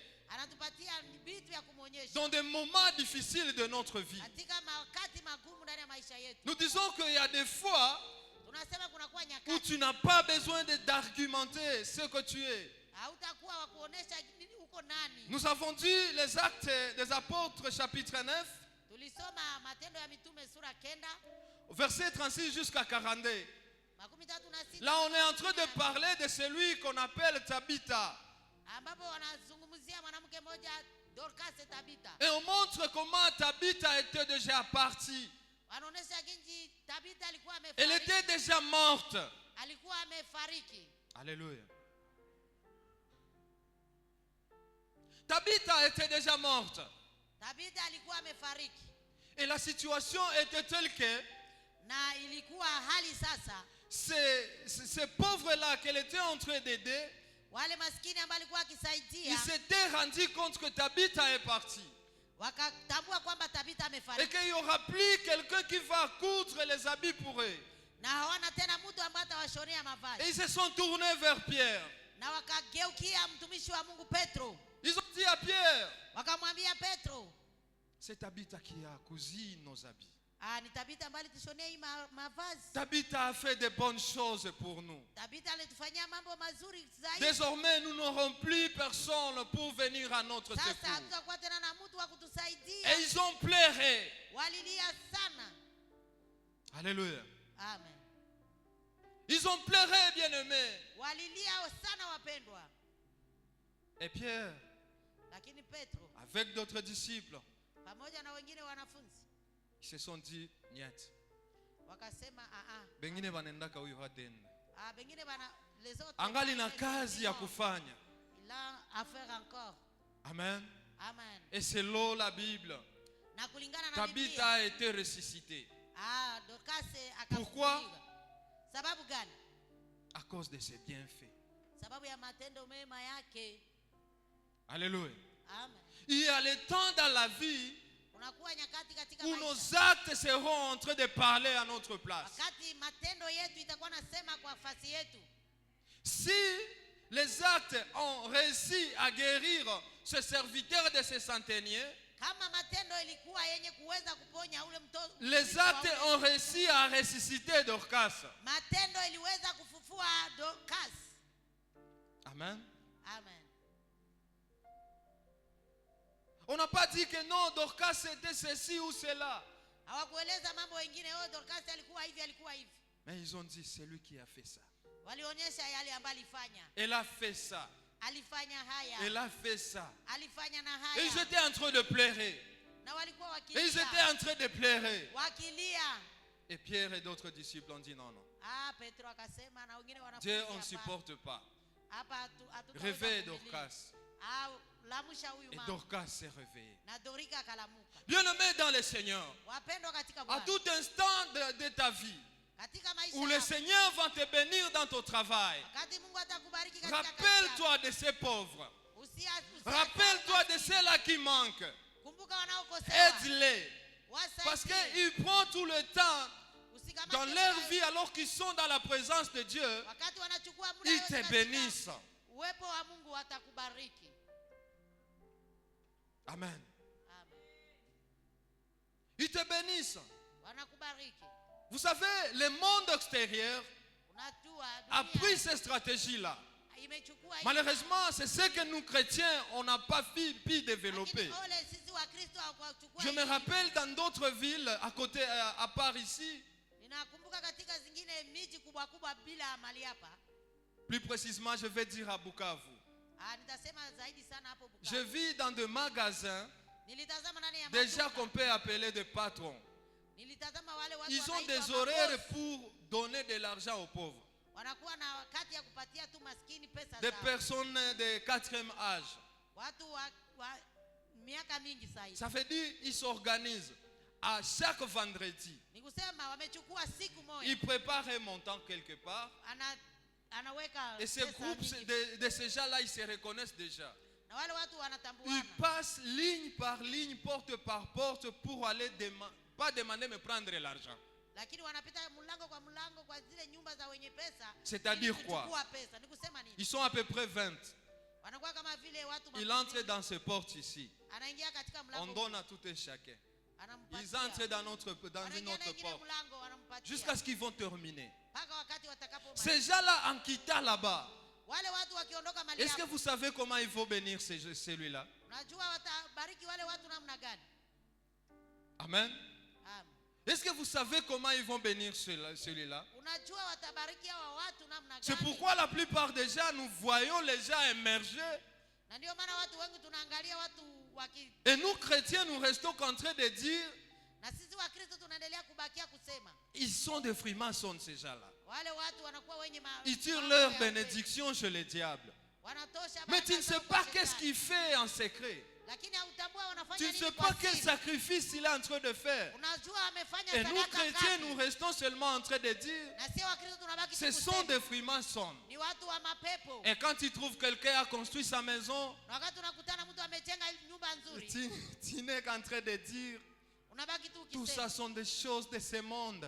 dans des moments difficiles de notre vie. Nous disons qu'il y a des fois où tu n'as pas besoin d'argumenter ce que tu es. Nous avons dit les Actes des Apôtres chapitre 9, verset 36 jusqu'à 42. Là on est en train de parler de celui qu'on appelle Tabitha. Et on montre comment Tabitha était déjà partie. Elle était déjà morte. Alléluia. Tabitha était déjà morte. Et la situation était telle que ces pauvres-là qu'elle était en train d'aider, ils s'étaient rendus compte que Tabitha est partie. Et qu'il n'y aura plus quelqu'un qui va coudre les habits pour eux. Et ils se sont tournés vers Pierre. Ils ont dit à Pierre, c'est Tabitha qui a cousu nos habits. Tabitha a fait de bonnes choses pour nous. Désormais, nous n'aurons plus personne pour venir à notre secours. Et ils ont pleuré. Alléluia. Amen. Ils ont pleuré, bien-aimés. Et Pierre, avec d'autres disciples, pamoja na wengine wanafunzi Ils se sont dit, niet. wakasema Bengine banendaka huyu hatenda. bengine bana les autres Angali na kazi ya kufanya. il a à faire encore. Amen. Amen. Et selon la Bible, Na kulingana na Tabitha Biblia a été ressuscité. Dorcas Pourquoi? akafufuliwa. Sababu gani? À cause de ses bienfaits. Sababu ya matendo mema yake. Alléluia. Amen. Il y a le temps dans la vie Unakuwa nyakati katika où maisha nos actes seront en train de parler à notre place. wakati matendo yetu itakuwa nasema kwa nafasi yetu. Si les actes ont réussi à guérir ce serviteur de ce centenier, Kama matendo ilikuwa yenye kuweza kuponya ule mtoto, les actes ont réussi à ressusciter Dorcas. matendo iliweza kufufua Dorcas. Amen. Amen. On n'a pas dit que non, Dorcas c'était ceci ou cela. Hawakueleza mambo mengine, Dorcas alikuwa hivi. Mais ils ont dit, c'est lui qui a fait ça. Walionyesha yale ambayo alifanya. Elle a fait ça. Alifanya haya. Elle a fait ça. Alifanya na Et haya. ils étaient en train de pleurer. Na walikuwa Et ils étaient en train de pleurer. wakilia. Et Pierre et d'autres disciples ont dit non, non. Petro akasema na wengine wanafunzi. Dieu, on ne supporte pas. Hapa Réveille Dorcas. Lamusha huyu Et mama. Dorcas s'est réveillée. Na Dorika akalamuka. Bien-aimé dans le Seigneur, Wapendwa katika à Bwana. tout instant de ta vie, Katika maisha où le yako, Seigneur va te bénir dans ton travail, wakati Mungu atakubariki katika kazi yako, rappelle-toi de ces pauvres. Rappelle-toi de ceux-là qui manquent. kumbuka wanaokosewa. Aide-les. Wasaidie. Parce qu'ils prennent tout le temps Usikamate dans leur muda, vie alors qu'ils sont dans la présence de Dieu. wakati wanachukua muda Ils yote te katika bénissent. uwepo wa Mungu watakubariki. Amen. Amen. Ils te bénissent. Wanakubariki. Vous savez, le monde extérieur Unajua a dunia pris cette stratégie-là. imechukua hii. Malheureusement, c'est ce que nous chrétiens, on n'a pas pu développer. Lakini ole sisi wa Kristo hawakuchukua Je me hii. rappelle dans d'autres villes, à côté, à part ici, Ninakumbuka katika zingine miji kubwa kubwa bila mali hapa. plus précisément, je vais dire à Bukavu. Nitasema zaidi sana hapo Bukavu. Je vis dans des magasins, Nilitazama ndani ya déjà maduka. qu'on peut appeler des patrons. Nilitazama wale watu Ils ont wanaitwa des horaires maboss. pour donner de l'argent aux pauvres. Wanakuwa na wakati ya kupatia tu maskini pesa Des zao. personnes de 4e âge. Watu wa miaka mingi sasa. Ça veut dire qu'ils s'organisent à chaque vendredi. Nikusema wamechukua siku moja. Ils préparent un montant quelque part. Anaweka Et ces pesa groupes mingi. de ces gens-là, ils se reconnaissent déjà. Na wale watu Ils wanatambuana. passent ligne par ligne, porte par porte pour aller pas demander mais prendre l'argent. Lakini wanapita mlango kwa mlango kwa zile nyumba za wenye pesa. C'est-à-dire ili quoi? kuchukua pesa. Nikusema nini? Ils sont à peu près 20. Wanakuwa kama vile watu Ils makumi. entrent dans ces portes ici. Anaingia katika On mlango. donne à tout un chacun. Anampatia. Ils entrent dans une Wanaingia autre na ingine porte. mlango wanampatia. Jusqu'à ce qu'ils vont terminer. Mpaka wakati watakapomaliza. Ces gens-là, en quittant là-bas, Wale watu wakiondoka mali est-ce que hapo. vous savez comment il faut bénir celui-là? Unajua watabariki wale watu namna gani? Amen. Amen. Est-ce que vous savez comment ils vont bénir celui-là? Unajua watabariki hawa watu namna C'est gani? pourquoi la plupart des gens, nous voyons les gens émerger. Na ndio maana watu wengi tunaangalia watu Et nous, chrétiens, nous restons en train de dire, na sisi wa Kristo tunaendelea kubakia kusema ils sont des frimaçons, ces gens-là. wale watu wanakuwa wenye Ils tirent mambo leur ya kweli. bénédiction chez le diable. Wanatosha Mais tu ne baraka sais zao kwa pas qu'est-ce shetani. qu'il fait en secret. Lakini hautambua wanafanya Tu ne nini sais kwa pas quel siri. sacrifice il est en train de faire. Unajua amefanya Et nous, sadaka chrétiens, ngapi? nous restons seulement en train de dire, Na sio wa Kristo tunabaki ce tu sont kusema. des frimaçons. Ni watu wa mapepo. Et quand ils trouvent quelqu'un a construit sa maison, Na wakati unakutana mtu amejenga nyumba nzuri, tu n'es qu'en train de dire, unabaki tu tout ça ukisema sont des choses de ce monde.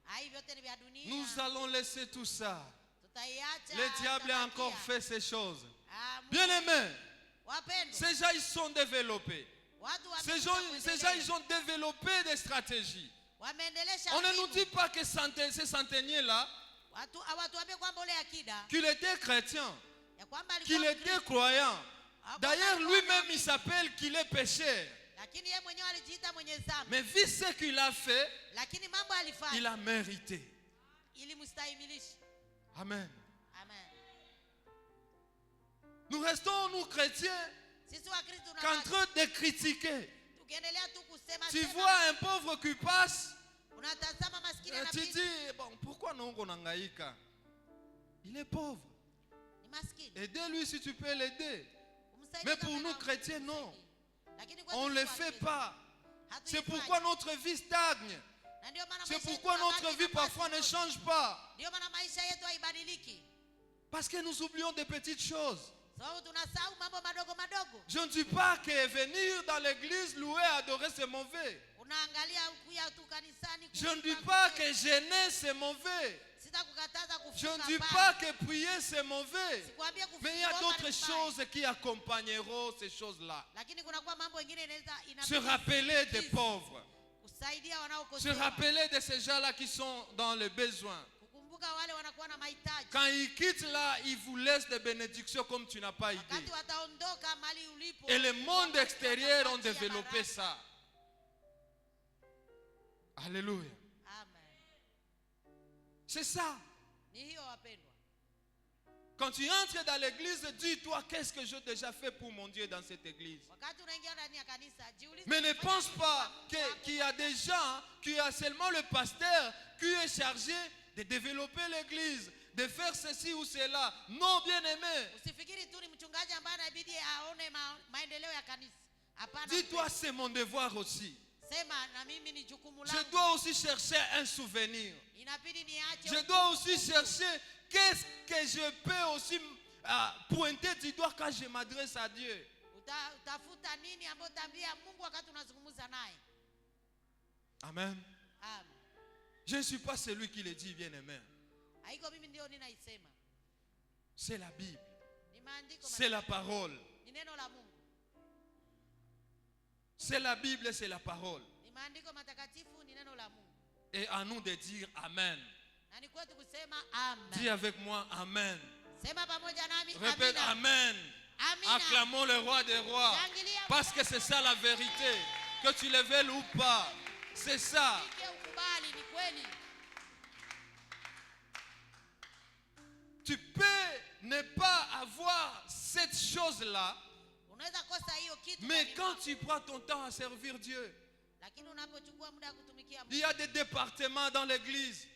hai vyote ni vya dunia. Nous allons laisser tout ça. Tutaiacha. Le diable a tutabakia. encore fait ces choses. Mungu- Bien-aimés, Wapendwa, ces gens, ils sont développés. watu Ces wamekuja gens, kuendelea. ils ont développé des stratégies. Wameendelesha On ne nous mbinu. dit pas que ces centeniers-là, Watu hawatuambie kwamba ule akida qu'il était chrétien, ya kwamba qu'il alikuwa était Mkristo. croyant. Hakuwa D'ailleurs, alikuwa lui-même, mwamini. il s'appelle qu'il est pécheur. Lakini yeye mwenyewe alijiita mwenye dhambi. Mais vu ce qu'il a fait, Lakini mambo il alifanya a mérité. ilimstahimilisha. Amen. Amen. Nous restons, nous chrétiens, Sisi wa Kristo qu'en train de critiquer. Ukiendelea tu kusema Tu sema, vois un pauvre qui passe, unatazama maskini et tu anapita, dis, bon, pourquoi non on nangaïka? Il est pauvre. ni maskini. Aidez-lui si tu peux l'aider. Umsaidie Mais kama pour nous una- chrétiens, non. umsaidie. Lakini kwa On ne sisi le fait Wakristo, pas. C'est hatuifanyi. pourquoi notre vie stagne. Na ndio maana C'est maisha yetu pourquoi yanabaki notre vie nafasi parfois ne moja. change pas. Ndio maana maisha yetu haibadiliki. Parce que nous oublions des petites choses. Sababu tunasahau mambo madogo madogo. Je ne dis pas que venir dans l'église, louer, adorer, c'est mauvais. Unaangalia kuja tu kanisani. Je ne dis kuimba pas mzee. que jeûner, c'est mauvais. Sitakukataza Je kufunga ne dis hapana. pas que prier, c'est mauvais. Sikwambie kufunga Mais il y a omba d'autres ni mbaya. choses qui accompagneront ces choses-là. Lakini kunakuwa mambo mengine inaweza Se rappeler des pauvres. kusaidia Se wanaokosewa. rappeler de ces gens-là qui sont dans le besoin. Kukumbuka wale wanakuwa na mahitaji. Quand ils quittent là, ils vous laissent des bénédictions comme tu n'as pas idée. Wakati wataondoka mali ulipo. Et le monde extérieur ont watapatia développé baraka. ça. Alléluia. Amen. C'est ça. Ni hiyo wapendwa. Quand tu entres dans l'église, dis-toi qu'est-ce que j'ai déjà fait pour mon Dieu dans cette église. Wakati unaingia ndani ya kanisa, jiulize. Mais ne umefanya pense nini pas kwa Mungu wako? qu'il y a des gens, qu'il y a seulement le pasteur qui est chargé de développer l'église, de faire ceci ou cela. Non, bien-aimé. Usifikiri tu ni mchungaji ambaye inabidi aone maendeleo ya kanisa. Hapana. Dis-toi, c'est mon devoir aussi. Sema na mimi ni jukumu Je langu. dois aussi chercher un souvenir. Inabidi niache. Je dois aussi chercher qu'est-ce que je peux aussi pointer du doigt quand je m'adresse à Dieu. Utafuta nini ambayo utaambia Mungu wakati unazungumza naye. Amen. Amen. Je ne suis pas celui qui le dit, bien-aimé. Haiko mimi ndio ninaisema. C'est la Bible. Ni maandiko C'est la parole. Ni neno la Mungu. C'est la Bible, c'est la parole. Ni maandiko matakatifu, ni neno la Mungu. Et à nous de dire Amen. Na ni kwetu kusema amen. Dis avec moi Amen. Sema pamoja nami Répète amina. Amen. Amina. Acclamons le roi des rois. Shangilia Parce que c'est ça la vérité. Que tu le veuilles ou pas. C'est ça. Ike ukubali, ni kweli. Tu peux ne pas avoir cette chose-là. Unaweza kosa hiyo kitu. Mais ndani quand mwako. tu prends ton temps à servir Dieu, Lakini unapochukua muda wa kutumikia il y Mungu, a des départements dans l'église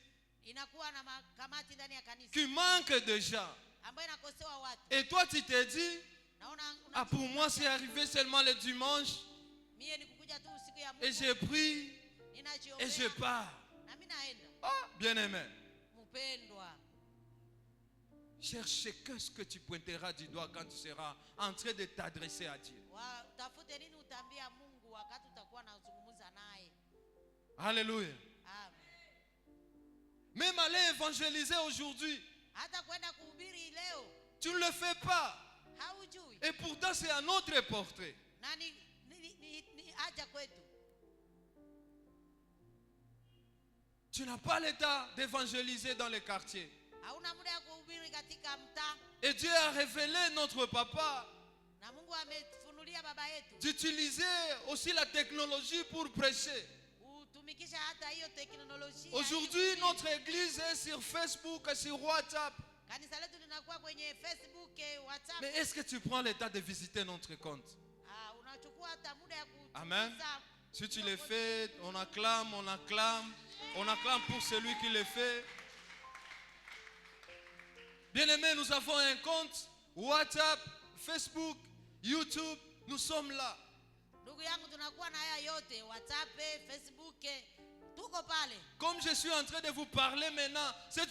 inakuwa na makamati ndani ya kanisa qui manquent de gens. ambayo inakosewa watu. Et toi, tu te dis, Naona ah, pour moi, c'est arrivé seulement le dimanche. mie ni kukuja tu siku ya Et Mungu. je prie et Ninajiombea je pars. na mimi naenda. Ah, bien-aimé. Mpendwa, Cherche qu'est-ce que tu pointeras du doigt quand tu seras en train de t'adresser à Dieu. utafute nini utaambia Mungu wakati utakuwa nazungumza naye. Alléluia. Amen. Même aller évangéliser aujourd'hui, Hata kwenda kuhubiri leo tu ne le fais pas. haujui. Et pourtant, c'est un autre portrait. Na ni haja kwetu. Tu n'as pas l'état d'évangéliser dans les quartiers. Hauna muda ya kuhubiri katika mtaa. Et Dieu a révélé notre papa Na Mungu amefunulia baba yetu. d'utiliser aussi la technologie pour prêcher. Utumikisha hata hiyo teknolojia. Aujourd'hui, notre église est sur Facebook et sur WhatsApp. Kanisa letu linakuwa kwenye Facebook, WhatsApp. Mais est-ce que tu prends le temps de visiter notre compte? Unachukua hata muda ya Amen. kutimiza. Si tu le fais, on acclame, on acclame. On acclame pour celui qui le fait. Bien-aimés, nous avons un compte WhatsApp, Facebook, YouTube. Nous sommes là. Ndugu yangu, tunakuwa na haya yote, WhatsApp, Facebook, tuko pale. Comme je suis en train de vous parler maintenant, cette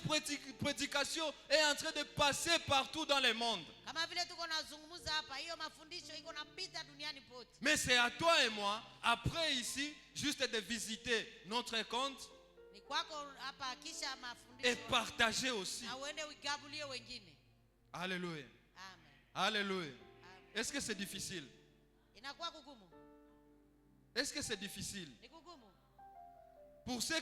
prédication est en train de passer partout dans le monde. Kama vile tuko nazungumza hapa, hiyo mafundisho iko napita duniani pote. Mais c'est à toi et moi, après ici, juste de visiter notre compte Ni kwako hapa kisha et mafundisho. partager aussi. Na uende ugabulie wengine. Alléluia. Amen. Alléluia. Amen. Est-ce que c'est difficile? Inakuwa kugumu. Est-ce que c'est difficile? Ni kugumu. Pour ceux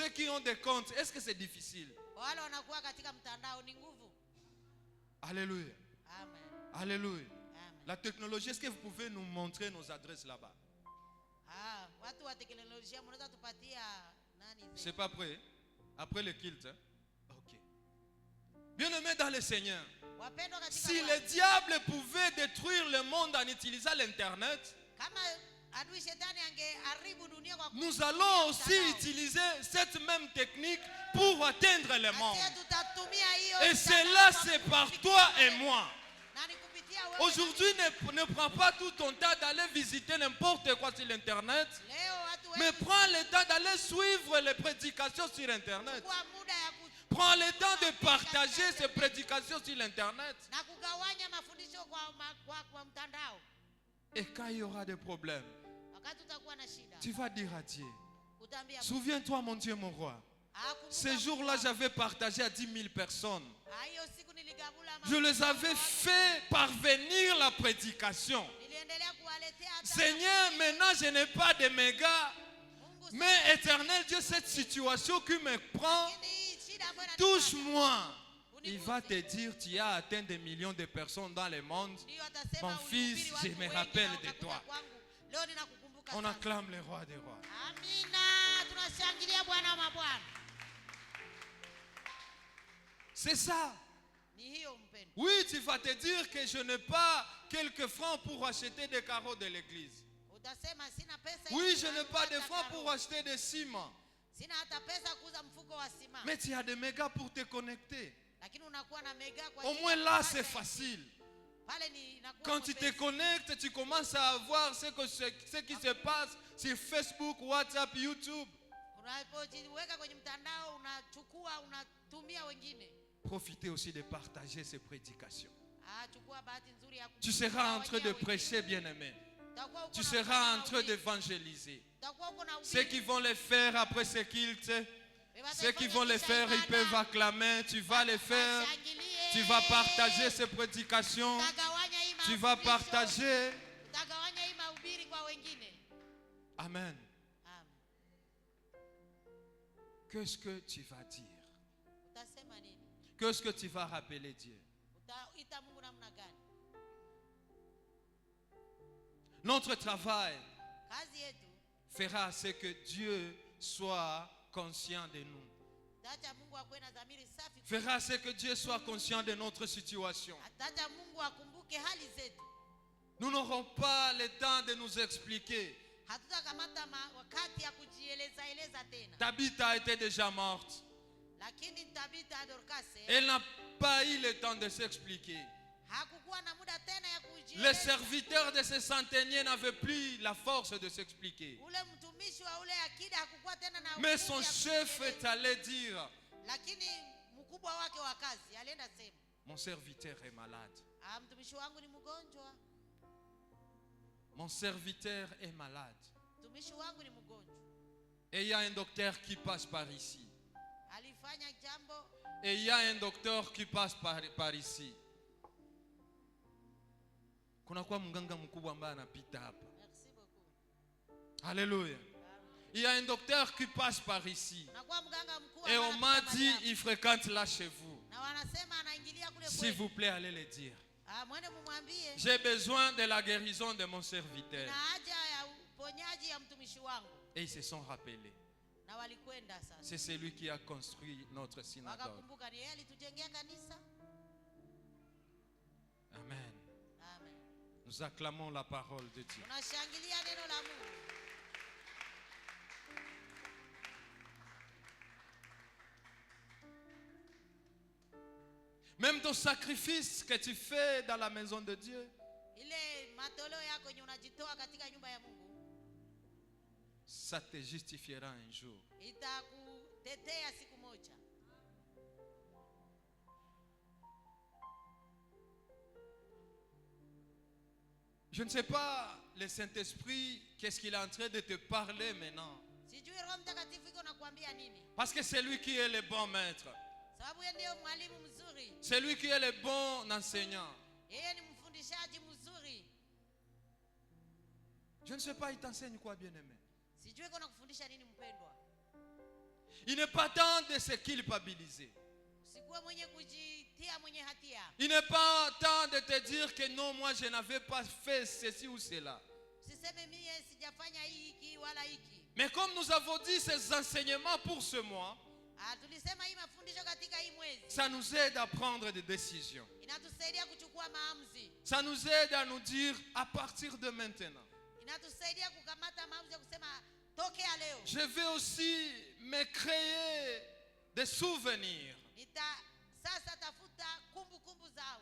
qui ont des comptes, est-ce que c'est difficile? Wale wanakuwa katika mtandao ni nguvu. Alléluia. Amen. Alléluia. Amen. La technologie, est-ce que vous pouvez nous montrer nos adresses là-bas? Watu wa teknolojia mnaweza tupatia nani zetu? C'est pas prêt? Après le culte, hein? Ok. Bien-aimés dans le Seigneur, Wapendwa katika si Bwana, le diable pouvait détruire le monde en utilisant l'internet, kama adui shetani angeharibu dunia kwa nous allons aussi utiliser cette même technique pour atteindre le monde. Et cela, c'est par toi et moi. Aujourd'hui, ne prends pas tout ton temps d'aller visiter n'importe quoi sur l'internet, mais prends le temps d'aller suivre les prédications sur internet. Prends le temps de partager ces prédications sur l'internet. Et quand il y aura des problèmes, tu vas dire à Dieu, souviens-toi mon Dieu, mon roi. Ce jour-là, j'avais partagé à 10 000 personnes. Je les avais fait parvenir la prédication. Seigneur, maintenant je n'ai pas de méga. Mais éternel Dieu, cette situation qui me prend, touche-moi. Il va te dire, tu as atteint des millions de personnes dans le monde. Mon fils, je me rappelle de toi. On acclame le roi des rois. C'est ça. Oui, tu vas te dire que je n'ai pas quelques francs pour acheter des carreaux de l'église. Oui, je n'ai pas de francs pour acheter des ciments. Mais tu as des mégas pour te connecter. Au moins là, c'est facile. Quand tu te connectes, tu commences à voir ce qui se passe sur Facebook, WhatsApp, YouTube. Profitez aussi de partager ces prédications. Tu seras en train de prêcher, bien-aimé. Tu seras en train d'évangéliser. Ceux qui vont le faire après ce culte, ceux qui vont le faire, ils peuvent acclamer. Tu vas le faire. Tu vas partager ces prédications. Tu vas partager. Amen. Qu'est-ce que tu vas dire? Qu'est-ce que tu vas rappeler Dieu? Notre travail fera ce que Dieu soit conscient de nous. Fera ce que Dieu soit conscient de notre situation. Nous n'aurons pas le temps de nous expliquer. Tabitha était déjà morte. Elle n'a pas eu le temps de s'expliquer. Les serviteurs de ce centenier n'avaient plus la force de s'expliquer. Mais son chef est allé dire, mon serviteur est malade. Mon serviteur est malade. Et il y a un docteur qui passe par ici. Et il y a un docteur qui passe par ici. Alléluia. Il y a un docteur qui passe par ici. Et on m'a dit, il fréquente là chez vous. S'il vous plaît, allez le dire. J'ai besoin de la guérison de mon serviteur. Et ils se sont rappelés. C'est celui qui a construit notre synagogue. Amen. Nous acclamons la parole de Dieu. Même ton sacrifice que tu fais dans la maison de Dieu, ça te justifiera un jour. Je ne sais pas, le Saint-Esprit, qu'est-ce qu'il est en train de te parler maintenant. Parce que c'est lui qui est le bon maître. C'est lui qui est le bon enseignant. Je ne sais pas, il t'enseigne quoi, bien-aimé? Il n'est pas temps de se culpabiliser. Il n'est pas temps de te dire que non, moi je n'avais pas fait ceci ou cela. Mais comme nous avons dit ces enseignements pour ce mois, ça nous aide à prendre des décisions. Ça nous aide à nous dire à partir de maintenant, inatusaidia kukamata maamuzi ya kusema tokea leo. Je vais aussi me créer des souvenirs. Sasa tafuta kumbukumbu zao.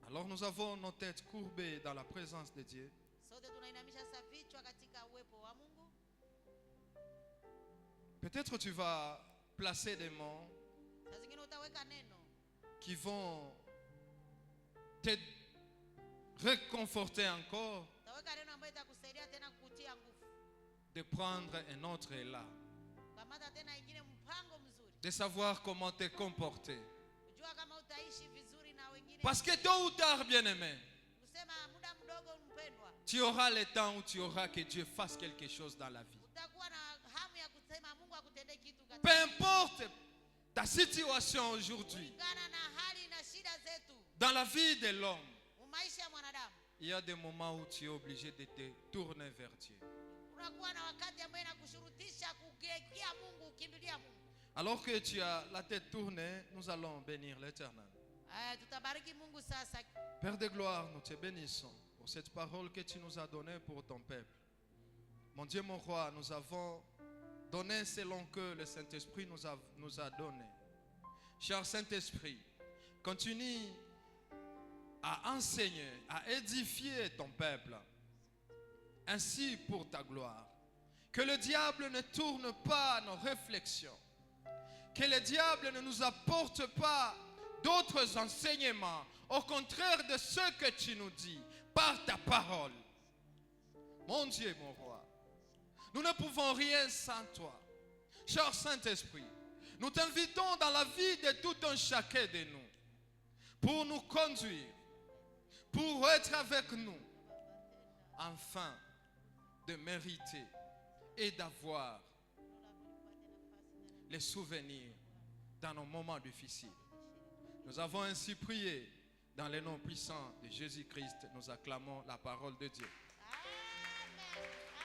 Alors nous avons nos têtes courbées dans la présence de Dieu. Sote tunainamisha sasa vichwa katika uwepo wa Mungu. Peut-être tu vas placer des mots Sasa zingine utaweka neno qui vont te réconforter encore, utaweka neno ambayo itakusaidia tena kukutia nguvu. de prendre un autre élan, Kamata tena ingine mpango mzuri. de savoir comment te comporter. Ujua kama utaishi vizuri na wengine. Parce que tôt ou tard, bien-aimé, Kusema muda mdogo mpendwa. tu auras le temps où tu auras que Dieu fasse quelque chose dans la vie. Utakuwa na hamu ya kusema Mungu akutendee kitu katika. Peu importe ta situation aujourd'hui, Kulingana na hali na shida zetu. dans la vie de l'homme, Maisha ya mwanadamu. il y a des moments où tu es obligé de te tourner vers Dieu. Unakuwa na wakati ambao inakushurutisha kugeukia Mungu, ukimbilia Mungu. Alors que tu as la tête tournée, nous allons bénir l'Éternel. Tutabariki Mungu sasa. Père de gloire, nous te bénissons pour cette parole que tu nous as donnée pour ton peuple. Mon Dieu, mon roi, nous avons donné selon que le Saint-Esprit nous a donné. Cher Saint-Esprit, continue à enseigner, à édifier ton peuple, ainsi pour ta gloire. Que le diable ne tourne pas nos réflexions. Que le diable ne nous apporte pas d'autres enseignements, au contraire de ce que tu nous dis par ta parole. Mon Dieu, mon roi, nous ne pouvons rien sans toi. Cher Saint-Esprit, nous t'invitons dans la vie de tout un chacun de nous pour nous conduire, pour être avec nous, afin de mériter et d'avoir les souvenirs dans nos moments difficiles. Nous avons ainsi prié dans le nom puissant de Jésus-Christ. Nous acclamons la parole de Dieu.